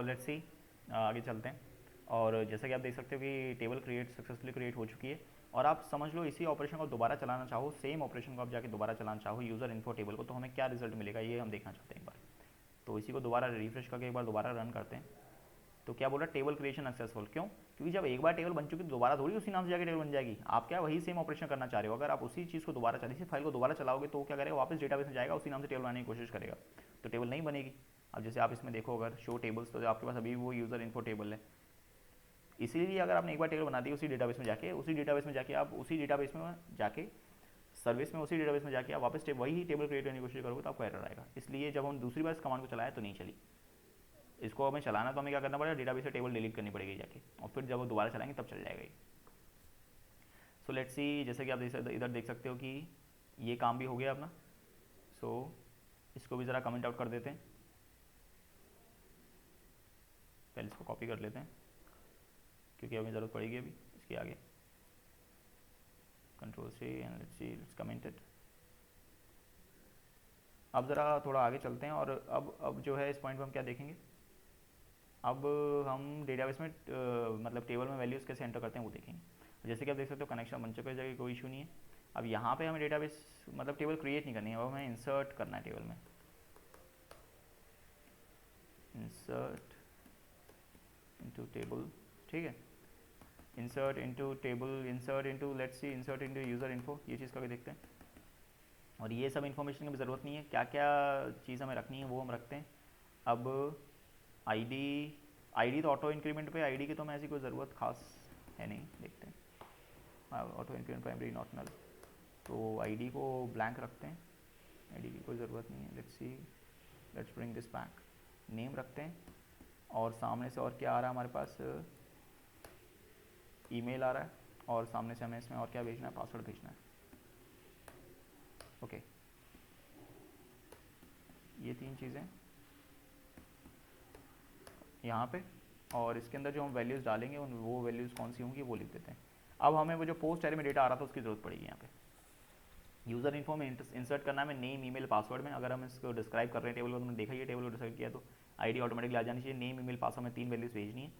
Let's see, आगे चलते हैं। और जैसा कि आप देख सकते हो कि टेबल सक्सेसफुली क्रिएट हो चुकी है। और आप समझ लो इसी ऑपरेशन को दोबारा चलाना चाहो, सेम ऑपरेशन को आप जाके दोबारा चलाना चाहो यूज़र इन्फो टेबल को, तो हमें क्या रिजल्ट मिलेगा ये हम देखना चाहते हैं एक बार। तो इसी को दोबारा रिफ्रेश करके एक बार दोबारा रन करते हैं। तो क्या बोल रहा है, टेबल क्रिएशन सक्सेसफुल। क्यों? क्योंकि जब एक बार टेबल बन चुकी तो दोबारा थोड़ी उसी नाम से जाकर टेबल बन जाएगी। आप क्या वही सेम ऑपरेशन करना चाह रहे हो, अगर आप उसी चीज़ को दोबारा इसी फाइल को दोबारा चलाओगे तो क्या करेगा, वापस डेटाबेस में जाएगा, उसी नाम से टेबल बनाने की कोशिश करेगा, तो टेबल नहीं बनेगी। अब जैसे आप इसमें देखो अगर शो टेबल्स, तो आपके पास अभी वो यूज़र इन्फो टेबल है। इसीलिए अगर आपने एक बार टेबल बना दी उसी डेटाबेस में जाके, आप उसी डेटाबेस में जाके सर्विस में, उसी डेटाबेस में जाके आप वापस वही टेबल क्रिएट करने की कोशिश करोगे तो आपको एरर आएगा। इसलिए जब हम दूसरी बार इस कमांड को चलाया तो नहीं चली। इसको हमें चलाना तो हमें क्या करना पड़ेगा, डेटाबेस से टेबल डिलीट करनी पड़ेगी जाके, और फिर जब वो दोबारा चलाएंगे तब चल जाएगा ये। सो लेट्स सी, जैसे कि आप इधर देख सकते हो कि ये काम भी हो गया अपना। सो इसको भी ज़रा कमेंट आउट कर देते हैं, पहले इसको कॉपी कर लेते हैं क्योंकि हमें ज़रूरत पड़ेगी अभी इसके आगे। कंट्रोल से and let's C, let's comment it. अब ज़रा थोड़ा आगे चलते हैं और अब जो है इस पॉइंट पर हम क्या देखेंगे, अब हम डेटाबेस में मतलब टेबल में वैल्यूज़ कैसे एंटर करते हैं वो देखेंगे। जैसे कि आप देख सकते हो कनेक्शन बन चुका है, जगह कोई इशू नहीं है। अब यहाँ पे हमें डेटाबेस मतलब टेबल क्रिएट नहीं करनी है, अब हमें इंसर्ट करना है टेबल में। इंसर्ट इनटू टेबल, ठीक है, insert into table, insert into let's see, insert into user info, ये चीज़ करके देखते हैं। और ये सब इन्फॉर्मेशन की भी ज़रूरत नहीं है, क्या क्या चीज़ हमें रखनी है वो हम रखते हैं। अब आईडी, आईडी तो ऑटो इंक्रीमेंट पे, आईडी की तो हमें ऐसी कोई ज़रूरत खास है नहीं, देखते हैं। हाँ, auto increment primary not null, तो आईडी को ब्लैंक रखते हैं, आईडी की कोई ज़रूरत नहीं है। Let's see, let's bring this back. Name रखते हैं, और सामने से और क्या आ रहा है हमारे पास, ईमेल आ रहा है, और सामने से हमें इसमें और क्या भेजना है, पासवर्ड भेजना है। ओके, ये तीन चीज़ें यहाँ पे, और इसके अंदर जो हम वैल्यूज़ डालेंगे उन वो वैल्यूज़ कौन सी होंगी वो लिख देते हैं। अब हमें वो जो पोस्ट एरे में डेटा आ रहा था उसकी ज़रूरत पड़ेगी यहाँ पे। यूज़र इन्फो में इंसर्ट करना है नेम ईमेल पासवर्ड में। अगर हम इसको डिस्क्राइब कर रहे हैं टेबल को, तुमने देखा ये टेबल को डिस्क्राइब किया तो आईडी ऑटोमेटिकली आ जानी चाहिए। नेम ईमेल पासवर्ड में 3 वैल्यूज़ भेजनी है।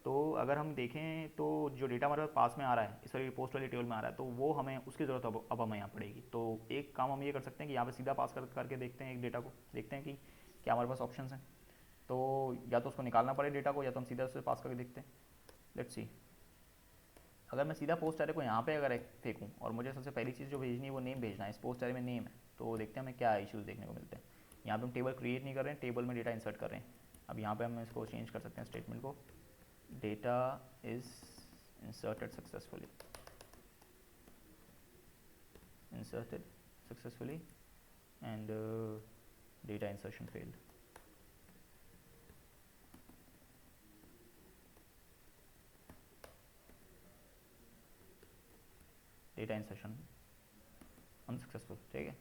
तो अगर हम देखें तो जो डेटा हमारे पास में आ रहा है इस वाली पोस्ट वाली टेबल में आ रहा है, तो वो हमें उसकी ज़रूरत अब हमें यहाँ पड़ेगी। तो एक काम हम ये कर सकते हैं कि यहाँ पे सीधा पास करके देखते हैं एक डेटा को, देखते हैं कि क्या हमारे पास ऑप्शन हैं। तो या तो उसको निकालना पड़े डेटा को, या तो हम सीधा उससे पास करके देखते हैं। लेट्स सी, अगर मैं सीधा पोस्ट एरे को यहाँ पे अगर फेंकूँ और मुझे सबसे पहली चीज़ जो भेजनी है वो नेम भेजना है, इस पोस्ट एरे में नेम है, तो देखते हैं हमें क्या इश्यूज़ देखने को मिलते हैं। यहाँ पे हम टेबल क्रिएट नहीं कर रहे हैं, टेबल में डेटा इंसर्ट कर रहे हैं। अब यहाँ पे हम इसको चेंज कर सकते हैं स्टेटमेंट को, data is inserted successfully, inserted successfully and data insertion failed. Data insertion unsuccessful, ठीक है।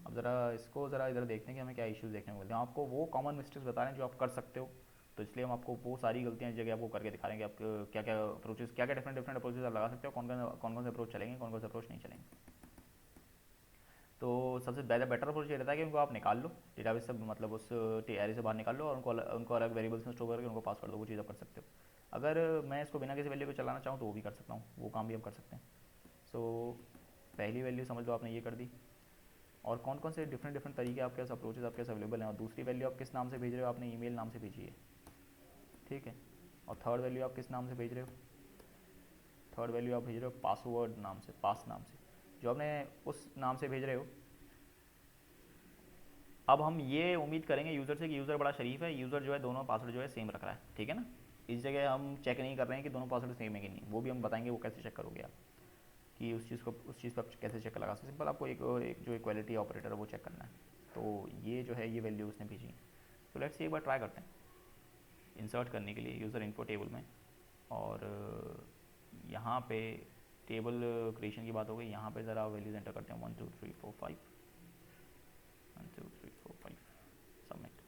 अब ज़रा इसको ज़रा इधर देखते हैं कि हमें क्या इश्यूज़ देखने को मिलते हैं। आपको वो कॉमन मिस्टेक्स बता रहे हैं जो आप कर सकते हो, तो इसलिए हम आपको वो सारी गलतियाँ इस जगह आपको करके दिखा रहे हैं कि आप क्या क्या अप्रोचेस, क्या क्या डिफरेंट अप्रोचेस आप लगा सकते हो, कौन कौन से अप्रोच चलेंगे, कौन कौन से अप्रोच नहीं चलेंगे। तो सबसे बेटर अप्रोच ये रहता है कि उनको आप निकाल लो डेटाबेस से, मतलब उस एरे से बाहर निकाल लो, और उनको अलग वेरिएबल्स में स्टोर करके उनको पास कर दो, वो चीज़ आप कर सकते हो। अगर मैं इसको बिना किसी वैल्यू को चलाना चाहूँ तो वो भी कर सकता हूँ, वो काम भी हम कर सकते हैं। सो पहली वैल्यू समझ लो आपने ये कर दी, और कौन कौन से डिफरेंट तरीके आपके पास अप्रोचेस आपके पास अवेलेबल हैं। और दूसरी वैल्यू आप किस नाम से भेज रहे हो, आपने ईमेल नाम से भेजी है, ठीक है। और थर्ड वैल्यू आप किस नाम से भेज रहे हो, थर्ड वैल्यू आप भेज रहे हो पासवर्ड नाम से, पास नाम से, जो आपने उस नाम से भेज रहे हो। अब हम ये उम्मीद करेंगे यूज़र से कि यूज़र बड़ा शरीफ है, यूज़र जो है दोनों पासवर्ड जो है सेम रख रहा है, ठीक है ना। इस जगह हम चेक नहीं कर रहे हैं कि दोनों पासवर्ड सेम है कि नहीं, वो भी हम बताएंगे वो कैसे चेक करोगे आप, कि उस चीज़ पर कैसे चेक लगा सकते। सिंपल आपको एक जो इक्वालिटी ऑपरेटर है वो चेक करना है। तो ये जो है ये वैल्यू उसने भेजी। तो लेट्स एक बार ट्राई करते हैं इंसर्ट करने के लिए यूज़र इन्फो टेबल में। और यहाँ पे टेबल क्रिएशन की बात हो गई, यहाँ पे ज़रा वैल्यूज़ एंटर करते हैं 1 2 3 4 5, 1 2 3 4 5, सबमिट।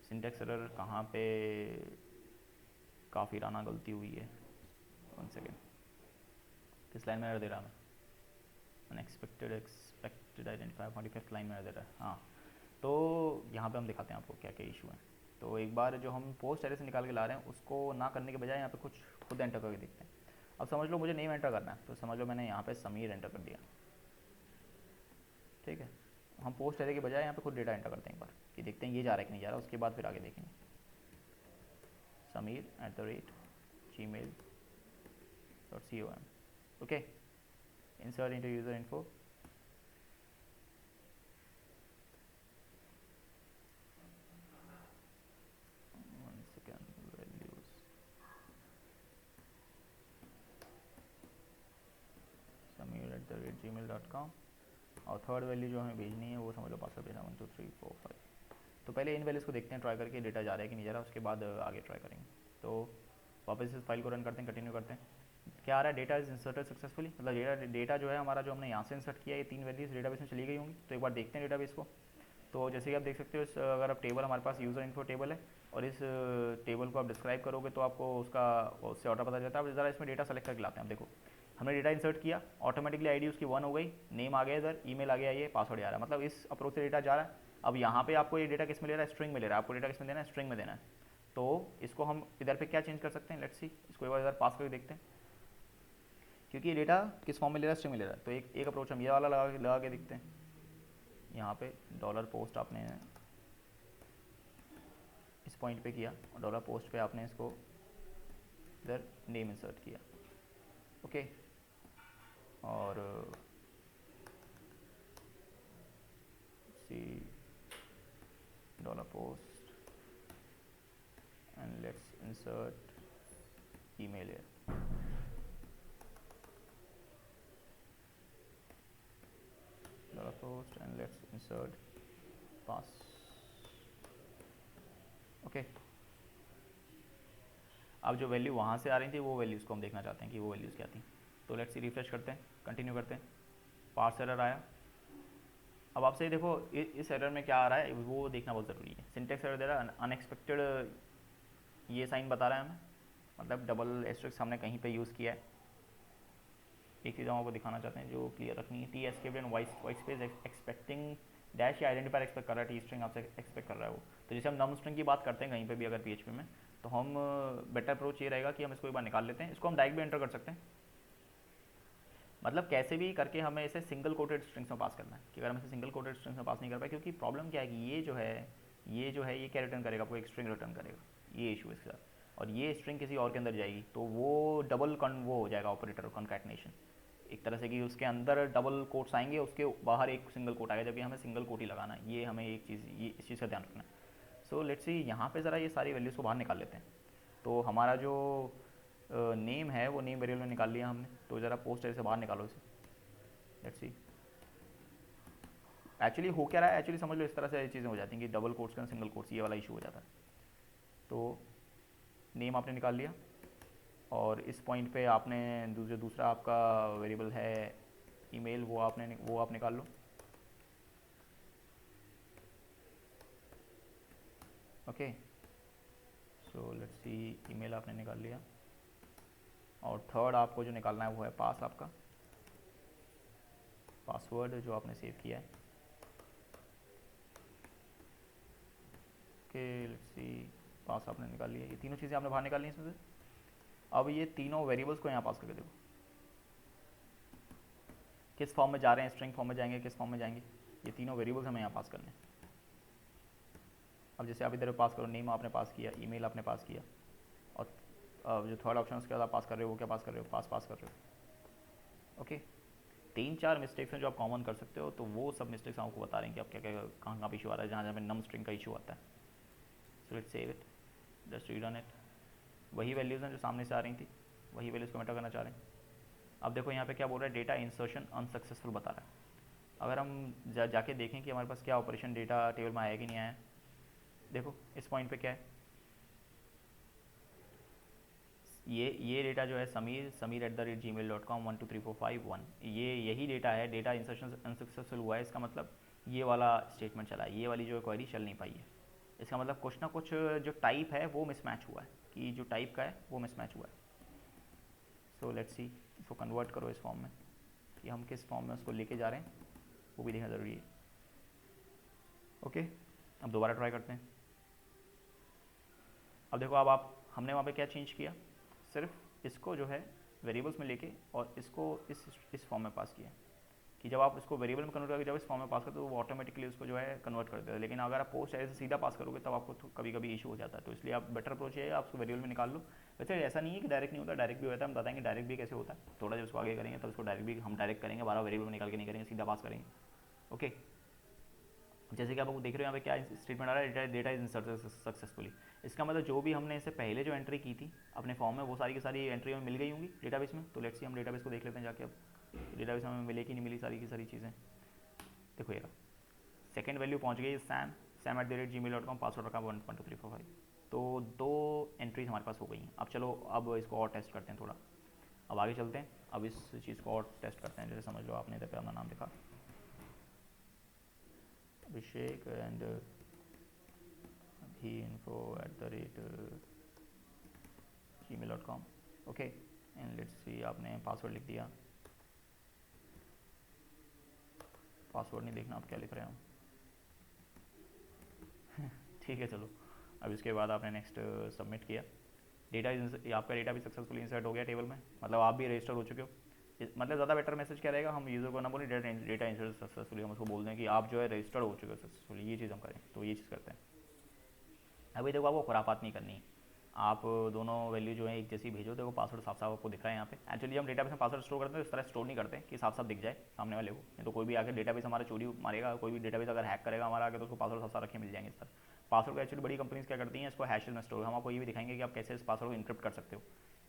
सिंटेक्स एरर कहाँ पे, काफ़ी राना गलती हुई है, 1 सेकेंड, किस लाइन में एरर दे रहा है, अनएक्सपेक्टेड एक्सपेक्टेड आइडेंटिफाई 45 लाइन में एरर दे रहा है। हाँ, तो यहाँ पे हम दिखाते हैं आपको क्या क्या इशू है। तो एक बार जो हम पोस्ट एरे से निकाल के ला रहे हैं उसको ना करने के बजाय यहाँ पे कुछ खुद एंटर करके देखते हैं। अब समझ लो मुझे नेम एंटर करना है, तो समझ लो मैंने यहाँ पे समीर एंटर कर दिया, ठीक है। हम पोस्ट एरे के बजाय यहाँ पे खुद डेटा एंटर करते हैं एक बार, कि देखते हैं ये जा रहा है कि नहीं जा रहा, उसके बाद फिर आगे देखेंगे। samir@gmail.com, okay. insert into user info, one second, values, samir@gmail.com, और थर्ड वैल्यू जो हमें भेजनी है वो समझ लो पासवर्ड भेजना 1 2 3 4 5। तो पहले इन वैल्यूज़ को देखते हैं, ट्राई करके डेटा जा रहा है कि नहीं जा रहा, उसके बाद आगे ट्राई करेंगे। तो वापस इस फाइल को रन करते हैं, कंटिन्यू करते हैं। क्या आ रहा है, डेटा इज इंसर्टेड सक्सेसफुली, मतलब डेटा जो है हमारा जो हमने यहाँ से इंसर्ट किया, ये 3 वैल्यूज़ डेटाबेस में चली गई होंगी। तो एक बार देखते हैं डेटाबेस को। तो जैसे कि आप देख सकते हो, अगर आप टेबल, हमारे पास यूज़र इन्फो टेबल है, और इस टेबल को आप डिस्क्राइब करोगे तो आपको उससे ऑर्डर पता चलता है। अब ज़रा इसमें डेटा सेलेक्ट करके लाते हैं। आप देखो हमने डेटा इंसर्ट किया, ऑटोमेटिकली आईडी उसकी 1 हो गई, नेम आ गया इधर, ईमेल आ गया, ये पासवर्ड आ रहा है, मतलब इस अप्रोच से डेटा जा रहा है। अब यहाँ पे आपको ये डेटा किस में ले रहा है, स्ट्रिंग में ले रहा है। आपको डेटा किस में देना है, स्ट्रिंग में देना है। तो इसको हम इधर पे क्या चेंज कर सकते हैं, लेट्स सी, इसको एक बार इधर पास करके देखते हैं, क्योंकि ये डेटा किस फॉर्म में ले रहा है, स्ट्रिंग में ले रहा है। तो एक अप्रोच हम ये वाला लगा के देखते हैं। यहाँ पे डॉलर पोस्ट आपने इस पॉइंट पे किया, और डॉलर पोस्ट पे आपने इसको इधर नेम इंसर्ट किया, ओके। और see dollar post and let's insert email here, dollar post and let's insert pass, okay. अब जो वैल्यू वहाँ से आ रही थी वो वैल्यूज़ को हम देखना चाहते हैं कि वो वैल्यूज़ क्या थी। तो लेट्स सी, रिफ्रेश करते हैं, कंटिन्यू करते हैं। पार्स एरर आया। अब आपसे ये देखो इस एरर में क्या आ रहा है वो देखना बहुत ज़रूरी है। सिंटेक्स एरर दे रहा है, अनएक्सपेक्टेड ये साइन बता रहा है हमें, मतलब डबल एस्ट्रिक्स हमने कहीं पे यूज़ किया है। एक चीज़ हम आपको दिखाना चाहते हैं जो क्लियर रखनी है, T escaped and white space expecting dash या आइडेंटिफायर एक्सपेक्ट कर रहा है, टी स्ट्रिंग आपसे एक्सपेक्ट कर रहा है वो। तो जैसे हम नम स्ट्रिंग की बात करते हैं कहीं पे भी अगर पीएचपी में, तो हम बेटर अप्रोच ये रहेगा कि हम इसको एक बार निकाल लेते हैं। इसको हम डायरेक्ट भी एंटर कर सकते हैं, मतलब कैसे भी करके हमें इसे सिंगल कोटेड स्ट्रिंग्स में पास करना है। कि अगर हम इसे सिंगल कोटेड स्ट्रिंग्स में पास नहीं कर पाए, क्योंकि प्रॉब्लम क्या है कि ये जो है ये क्या रिटर्न करेगा, आपको एक स्ट्रिंग रिटर्न करेगा, ये इशू इसके साथ। और ये स्ट्रिंग किसी और के अंदर जाएगी तो वो डबल वो हो जाएगा ऑपरेटर कॉन्कैटनेशन, एक तरह से कि उसके अंदर डबल कोट्स आएंगे, उसके बाहर एक सिंगल कोट आएगा, जबकि हमें सिंगल कोट ही लगाना है। ये हमें एक चीज़, ये इस चीज़ का ध्यान रखना है। सो लेट्स सी, यहाँ पे ज़रा ये सारी वैल्यूज़ को बाहर निकाल लेते हैं। तो हमारा जो नेम है वो नेम वेरिएबल में निकाल लिया हमने। तो ज़रा पोस्ट एरे से बाहर निकालो इसे, लेट्स सी एक्चुअली हो क्या रहा है। एक्चुअली समझ लो इस तरह से चीज़ें हो जाती हैं कि डबल कोट्स के सिंगल कोट्स, ये वाला इशू हो जाता है। तो नेम आपने निकाल लिया, और इस पॉइंट पे आपने जो दूसरा आपका वेरिएबल है ईमेल, वो आप निकाल लो, okay. So let's see, email आपने निकाल लिया, और थर्ड आपको जो निकालना है वो है पास, आपका पासवर्ड जो आपने सेव किया है, ओके। लेट्स सी, पास आपने निकाल लिया, ये तीनों चीज़ें आपने बाहर निकाल ली इसमें से। अब ये तीनों वेरिएबल्स को यहाँ पास करके देखो किस फॉर्म में जा रहे हैं, स्ट्रिंग फॉर्म में जाएंगे, किस फॉर्म में जाएंगे, ये तीनों वेरिएबल्स हमें यहाँ पास करने हैं। अब जैसे आप इधर पास करो, नेम आपने पास किया, ईमेल आपने पास किया, और जो थर्ड ऑप्शन उसके बाद आप पास कर रहे हो वो क्या पास कर रहे हो, पास कर रहे हो, ओके। 3-4 मिस्टेक्स हैं जो आप कॉमन कर सकते हो, तो वो सब मिस्टेक्स आपको बता रहे हैं कि आप क्या क्या कहाँ इशू आ रहा है, जहाँ जहाँ नम स्ट्रिंग का इशू आता है। So let's save it, just read on it. वही वैल्यूज़ हैं जो सामने से आ रही थी, वही वैल्यूज़ को मेटर करना चाह रहे हैं। अब देखो यहाँ पे क्या बोल रहा है, डेटा इंसर्शन अनसक्सेसफुल बता रहा है। अगर हम जाके देखें कि हमारे पास क्या ऑपरेशन डेटा टेबल में आया कि नहीं आया, देखो इस पॉइंट पे क्या है, ये डेटा जो है samir@gmail.com 123451, यही डेटा है। डेटा इंसर्शन अनसक्सेसफुल हुआ है, इसका मतलब ये वाला स्टेटमेंट चला है, ये वाली जो क्वेरी चल नहीं पाई है। इसका मतलब कुछ ना कुछ जो टाइप है वो मिसमैच हुआ है, कि जो टाइप का है वो मिसमैच हुआ है। सो लेट्स सी, इसको कन्वर्ट करो इस फॉर्म में, कि हम किस फॉर्म में उसको लेके जा रहे हैं वो भी देखना ज़रूरी है, ओके। अब दोबारा ट्राई करते हैं। अब देखो, अब आप हमने वहाँ पे क्या चेंज किया, सिर्फ इसको जो है वेरिएबल्स में लेके और इसको इस फॉर्म में पास किया कि जब आप इसको वेरिएबल में कन्वर्ट करके जब इस फॉर्म में पास करते हो तो वो ऑटोमेटिकली उसको जो है कन्वर्ट कर देता है। लेकिन अगर आप पोस्ट ऐसे सीधा पास करोगे तब आपको कभी कभी इशू हो जाता है। तो इसलिए आप बेटर अप्रोच है आप उसको वेरिएबल में निकाल लो। वैसे ऐसा नहीं है कि डायरेक्ट नहीं होता, डायरेक्ट भी होता है, हम बताएंगे डायरेक्ट भी कैसे होता है। थोड़ा जब उसको आगे करेंगे तब उसको डायरेक्ट भी हम डायरेक्ट करेंगे, बारह वेरिएबल में निकाल के नहीं करेंगे, सीधा पास करेंगे। ओके, जैसे कि आप देख रहे हो यहाँ पे क्या स्टेटमेंट आ रहा है, डेटा इज इंसर्टेड सक्सेसफुली। इसका मतलब जो भी हमने इससे पहले जो एंट्री की थी अपने फॉर्म में वो सारी की सारी एंट्री हमें मिल गई होंगी डेटाबेस में। तो लेट्स सी हम डेटाबेस को देख लेते हैं जाके। अब डेटाबेस में हमें मिले कि नहीं मिली सारी की सारी चीज़ें। देखो यार, सेकंड वैल्यू पहुंच गई sam@gmail.com, पासवर्ड रखा 12345। तो दो एंट्रीज हमारे पास हो गई हैं। अब चलो अब इसको और टेस्ट करते हैं थोड़ा। अब आगे चलते हैं, अब इस चीज़ को और टेस्ट करते हैं। जैसे समझ लो आपने इधर पे अपना नाम लिखा Abhishek and abhinfo@gmail.com। Okay, and let's see आपने पासवर्ड लिख दिया। पासवर्ड नहीं देखना आप क्या लिख रहे हो। ठीक है चलो। अब इसके बाद आपने नेक्स्ट सबमिट किया। डेटा आपका डेटा भी सक्सेसफुली इंसर्ट हो गया टेबल में, मतलब आप भी रजिस्टर हो चुके हो। मतलब ज़्यादा बेटर मैसेज क्या रहेगा, हम यूज़र को ना बोले डेटा इंसर्ट सक्सेसफुली, हम उसको बोल दें कि आप जो है रजिस्टर्ड हो चुके हो सक्सेसफुली। ये चीज़ हम करें, तो ये चीज़ करते हैं। अभी देखो आपको खुरापात नहीं करनी है। आप दोनों वैल्यू जो है एक जैसी भेजो। देखो पासवर्ड साफ साफ आपको दिख रहा है यहाँ पे। एक्चुअली हम डेटाबेस में पासवर्ड स्टोर करते हैं तो इस तरह स्टोर नहीं करते कि साफ साफ दिख जाए सामने वाले को, नहीं तो कोई भी आके डेटाबेस हमारा चोरी मारेगा, कोई भी डेटाबेस अगर हैक करेगा हमारा आगे तो उसको पासवर्ड साफ साफ रखे मिल जाएंगे इस तरह। पासवर्ड को एक्चुअली बड़ी कंपनीज क्या करती हैं, इसको हैशेस में स्टोर। हम आपको ये भी दिखाएंगे कि आप कैसे इस पासवर्ड को इनक्रिप्ट कर सकते हो,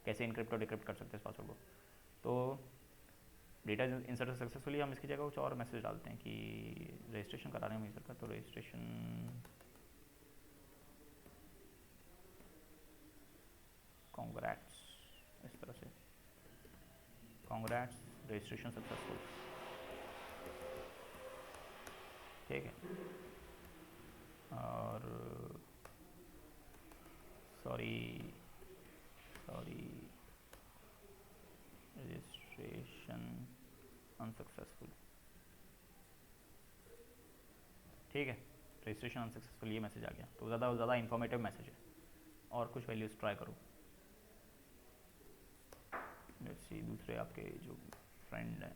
कैसे इनक्रिप्ट और डिक्रिप्ट कर सकते हो इस पासवर्ड को। तो डेटा इंसर्ट सक्सेसफुली, हम इसकी जगह कुछ और मैसेज डालते हैं कि रजिस्ट्रेशन करा रहे हैं यूज़र का, तो रजिस्ट्रेशन कॉन्ग्रैट्स, इस तरह से कॉन्ग्रैट्स रजिस्ट्रेशन सक्सेसफुल। ठीक है, और सॉरी रजिस्ट्रेशन अनसक्सेसफुल। ठीक है, रजिस्ट्रेशन अनसक्सेसफुल ये मैसेज आ गया, तो ज़्यादा इन्फॉर्मेटिव मैसेज है। और कुछ वैल्यूज़ ट्राई करो। लेट्स सी दूसरे आपके जो फ्रेंड हैं,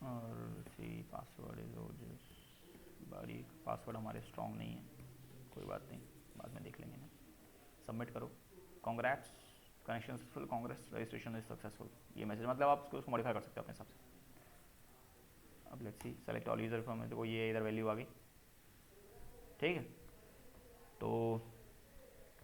और सी पासवर्ड इज बारीक पासवर्ड हमारे स्ट्रॉन्ग नहीं है, कोई बात नहीं, बाद में देख लेंगे ना। सबमिट करो। Congrats connection successful, congrats registration is successful. ये मैसेज मतलब आप उसको मॉडिफाई कर सकते हो अपने हिसाब से। अब let's see select all user form, देखो ये इधर वैल्यू आ गई। ठीक है, तो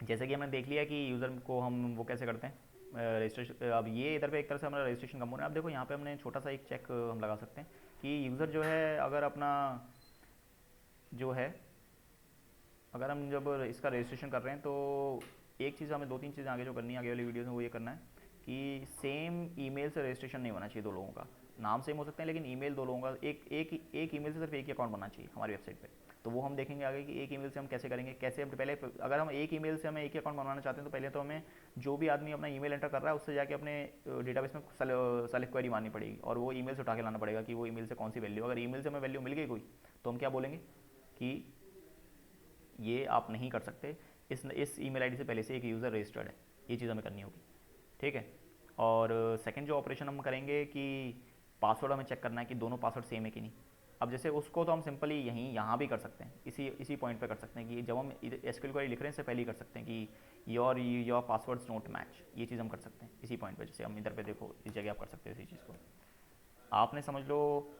जैसे कि हमने देख लिया कि यूज़र को हम वो कैसे करते हैं रजिस्ट्रेशन। अब ये इधर पे एक तरह से हमारा रजिस्ट्रेशन कंपोनेंट है। अब देखो यहाँ पे हमने छोटा सा एक चेक हम लगा सकते हैं कि यूज़र जो है अगर अपना जो है अगर हम जब इसका रजिस्ट्रेशन कर रहे हैं तो एक चीज़ हमें, दो तीन चीज़ें आगे जो करनी है आगे वाली वीडियोस में, वो ये करना है कि सेम ईमेल से रजिस्ट्रेशन नहीं होना चाहिए दो लोगों का। नाम सेम हो सकते हैं लेकिन ईमेल दो लोगों का, एक ईमेल से सिर्फ एक ही अकाउंट बनना चाहिए हमारी वेबसाइट पे। तो वो हम देखेंगे आगे कि एक ईमेल से हम कैसे करेंगे, कैसे हम पहले अगर हम एक ईमेल से हमें एक ही अकाउंट बनवाना चाहते हैं तो पहले तो हमें जो भी आदमी अपना ईमेल एंटर कर रहा है उससे जाके अपने डेटाबेस में सेलेक्ट क्वेरी मारनी पड़ेगी और वो ईमेल से उठा के लाना पड़ेगा कि वो ईमेल से कौन सी वैल्यू। अगर ईमेल से हमें वैल्यू मिल गई कोई तो हम क्या बोलेंगे कि ये आप नहीं कर सकते, इस ईमेल आईडी से पहले से एक यूज़र रजिस्टर्ड है। ये चीज़ हमें करनी होगी। ठीक है, और सेकंड जो ऑपरेशन हम करेंगे कि पासवर्ड हमें चेक करना है कि दोनों पासवर्ड सेम है कि नहीं। अब जैसे उसको तो हम सिंपली यहाँ भी कर सकते हैं, इसी पॉइंट पे कर सकते हैं कि जब हम एसक्यूएल क्वेरी लिख रहे हैं इससे पहले ही कर सकते हैं कि योर पासवर्ड्स नोट मैच। ये चीज़ हम कर सकते हैं इसी पॉइंट पे। जैसे हम इधर पे देखो इस जगह आप कर सकते हो इसी चीज़ को। आपने समझ लो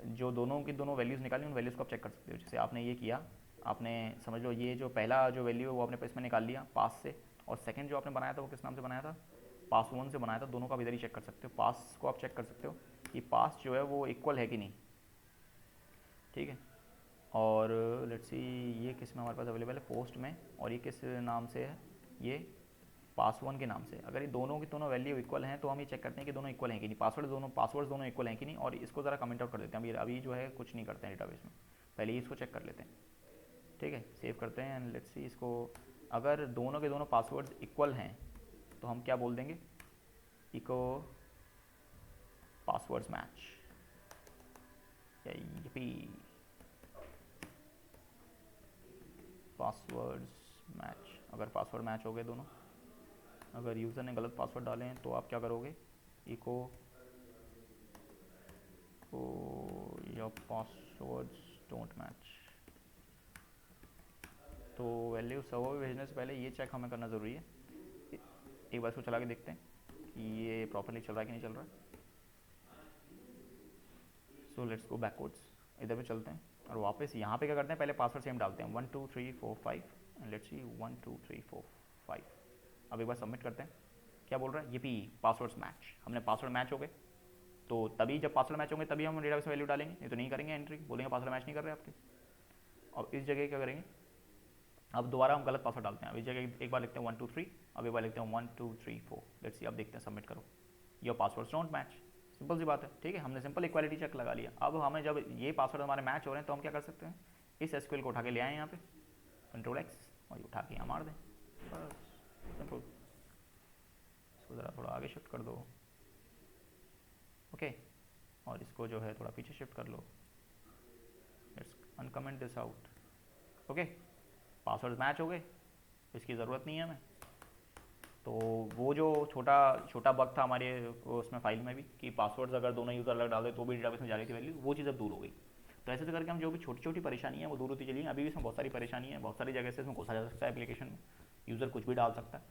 जो दोनों की दोनों वैल्यूज़ निकाली उन वैल्यूज़ को आप चेक कर सकते हो। जैसे आपने ये किया, आपने समझ लो ये जो पहला जो वैल्यू है वो आपने इसमें निकाल लिया पास से, और सेकंड जो आपने बनाया था वो किस नाम से बनाया था, पास वन से बनाया था। दोनों का इधर ही चेक कर सकते हो। पास को आप चेक कर सकते हो कि पास जो है वो इक्वल है कि नहीं। ठीक है, और लेट्स सी ये किस में हमारे पास अवेलेबल है, पोस्ट में, और ये किस नाम से है, ये पास वन के नाम से। अगर ये दोनों की दोनों वैल्यू इक्वल हैं तो हम ये चेक करते हैं कि दोनों इक्वल हैं कि नहीं, पासवर्ड दोनों इक्वल हैं कि नहीं। और इसको ज़रा कमेंट आउट कर देते हैं। अभी जो है कुछ नहीं करते हैं डेटाबेस में, पहले ही इसको चेक कर लेते हैं। ठीक है, सेव करते हैं एंड लेट्स सी इसको। अगर दोनों के दोनों पासवर्ड्स इक्वल हैं तो हम क्या बोल देंगे, इको पासवर्ड्स मैच, यही पासवर्ड्स मैच, अगर पासवर्ड मैच हो गए दोनों, अगर यूज़र ने गलत पासवर्ड डाले हैं तो आप क्या करोगे, echo your passwords don't match. तो वैल्यू सर्वर में भेजने से पहले ये चेक हमें करना ज़रूरी है, एक बार इसको चला के देखते हैं कि ये प्रॉपरली चल रहा है कि नहीं चल रहा है। सो लेट्स गो बैकवर्ड्स, इधर पे चलते हैं और वापस यहाँ पे क्या करते हैं, पहले पासवर्ड सेम डालते हैं 1 2 3 4 5 एंड लेट्स सी 1 2 3 4 5। अब एक बार सबमिट करते हैं, क्या बोल रहा है, ये भी पासवर्ड्स मैच, हमने पासवर्ड मैच हो गए। तो तभी जब पासवर्ड मैच होंगे तभी हम डेटाबेस में वैल्यू डालेंगे, नहीं तो नहीं करेंगे एंट्री, बोलेंगे पासवर्ड मैच नहीं कर रहे आपके। अब इस जगह क्या करेंगे, अब दोबारा हम गलत पासवर्ड डालते हैं, अब इस जगह एक बार लिखते हैं 1 2 3, अब एक बार लिखते हैं 1 2 3 4। लेट्स सी, अब देखते हैं, सबमिट करो, your passwords don't match. Simple सी बात है, ठीक है, हमने सिंपल इक्वालिटी चेक लगा लिया। अब हमें जब ये पासवर्ड हमारे मैच हो रहे हैं तो हम क्या कर सकते हैं, इस एसक्यूएल को उठा के ले आए यहाँ पे, कंट्रोल एक्स, और ये उठा के यहाँ मार दें, बस सिंपल। इसको ज़रा थोड़ा आगे शिफ्ट कर दो, ओके, और इसको जो है थोड़ा पीछे शिफ्ट कर लो, let's uncomment this out, okay. Password match हो गए, इसकी ज़रूरत नहीं है हमें। तो वो जो छोटा छोटा बग था हमारे उसमें फाइल में भी कि पासवर्ड्स अगर दोनों यूज़र अलग डाल दे तो भी डेटाबेस में जा रही थी वैल्यू, वो चीज़ अब दूर हो गई। तो ऐसे करके हम जो भी छोटी छोटी परेशानी है वो दूर होती चली। अभी भी इसमें बहुत सारी परेशानी है, बहुत सारी जगह से इसमें घुसा जा सकता है एप्लीकेशन में, यूज़र कुछ भी डाल सकता है,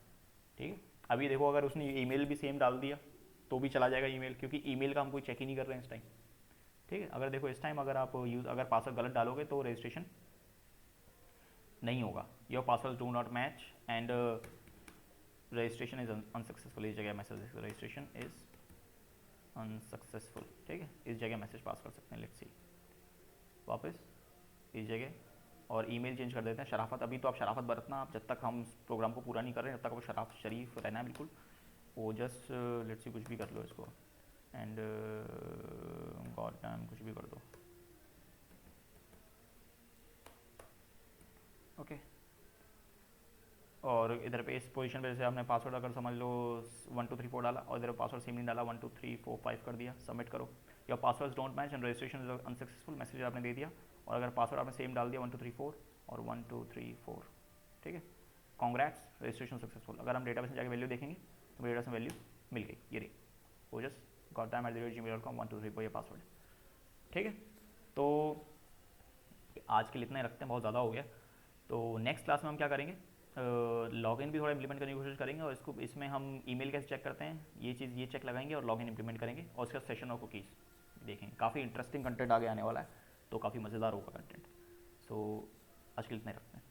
ठीक है। अभी देखो, अगर उसने ईमेल भी सेम डाल दिया तो भी चला जाएगा ईमेल, क्योंकि ईमेल का हम कोई चेक ही नहीं कर रहे हैं इस टाइम, ठीक है। अगर देखो इस टाइम अगर आप अगर पासवर्ड गलत डालोगे तो रजिस्ट्रेशन नहीं होगा, your password do not match and registration is unsuccessful, इस जगह मैसेज रजिस्ट्रेशन इज अनसक्सेसफुल, ठीक है, इस जगह मैसेज पास कर सकते हैं। लेट्स सी, वापस इस जगह और ईमेल चेंज कर देते हैं, शराफत, अभी तो आप शराफत बरतना, आप जब तक हम प्रोग्राम को पूरा नहीं कर रहे हैं तब तक वो शरीफ रहना है बिल्कुल। वो जस्ट लेट्स सी कुछ भी कर लो इसको एंड गॉड टाइम कुछ भी कर दो, ओके। और इधर पे इस पोजीशन पे जैसे हमने पासवर्ड अगर समझ लो 1 2 3 4 डाला और इधर पासवर्ड सेम नहीं डाला, 1 2 3 4 5 कर दिया, सबमिट करो, या password don't match and registration is unsuccessful, message आपने दे दिया। और अगर पासवर्ड आपने सेम डाल दिया 1 2 3 4 और 1 2 3 4, ठीक है, कॉन्ग्रेट्स, रजिस्ट्रेशन सक्सेसफुल। अगर हम डेटाबेस में जाकर वैल्यू देखेंगे तो डेटाबेस में वैल्यू मिल गई, ये रही, वो जस्ट gottam@gmail.com 1 2 3 4 ये पासवर्ड है, ठीक है। तो आज के लिए इतना ही रखते हैं, बहुत ज़्यादा हो गया। तो नेक्स्ट क्लास में हम क्या करेंगे, लॉगिन भी थोड़ा इंप्लीमेंट करने की कोशिश करेंगे, और इसको इसमें हम ईमेल कैसे चेक करते हैं ये चीज़, ये चेक लगाएंगे और लॉगिन इंप्लीमेंट करेंगे, और उसका सेशन और कुकीज़ देखेंगे। काफ़ी इंटरेस्टिंग कंटेंट आगे आने वाला है, तो काफ़ी मज़ेदार होगा कंटेंट। सो आज के लिए इतना ही रखते हैं।